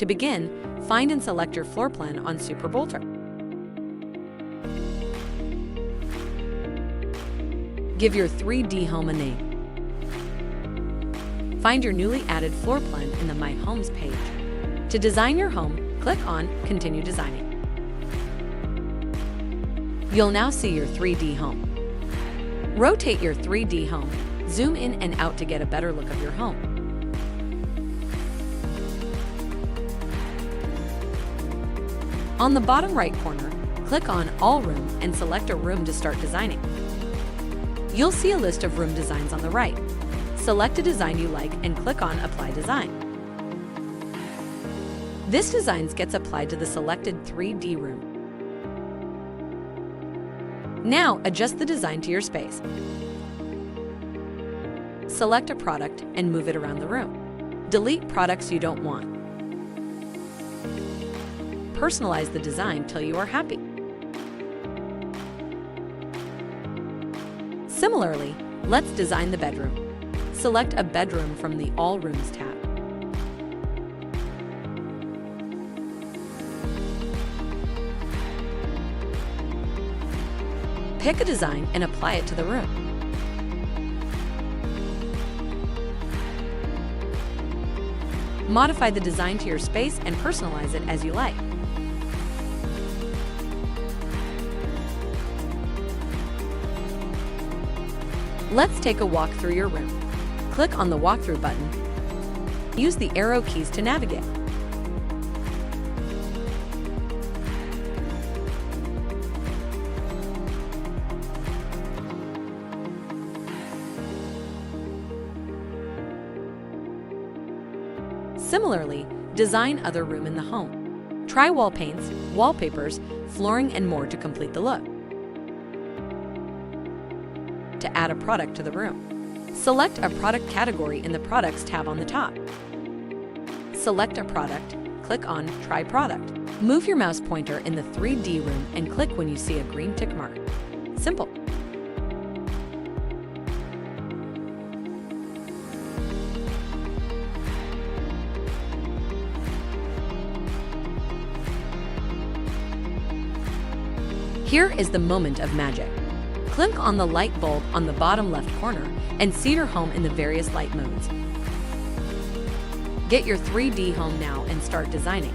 To begin, find and select your floor plan on SuperBolter. Give your 3D home a name. Find your newly added floor plan in the My Homes page. To design your home, click on Continue Designing. You'll now see your 3D home. Rotate your 3D home. Zoom in and out to get a better look of your home. On the bottom right corner, click on All Room and select a room to start designing. You'll see a list of room designs on the right. Select a design you like and click on Apply Design. This design gets applied to the selected 3D room. Now adjust the design to your space. Select a product and move it around the room. Delete products you don't want. Personalize the design till you are happy. Similarly, let's design the bedroom. Select a bedroom from the All Rooms tab. Pick a design and apply it to the room. Modify the design to your space and personalize it as you like. Let's take a walk through your room. Click on the walkthrough button. Use the arrow keys to navigate. Similarly, design other room in the home. Try wall paints, wallpapers, flooring, and more to complete the look. To add a product to the room, select a product category in the Products tab on the top. Select a product, click on Try Product. Move your mouse pointer in the 3D room and click when you see a green tick mark. Simple. Here is the moment of magic. Click on the light bulb on the bottom left corner and see your home in the various light modes. Get your 3D home now and start designing.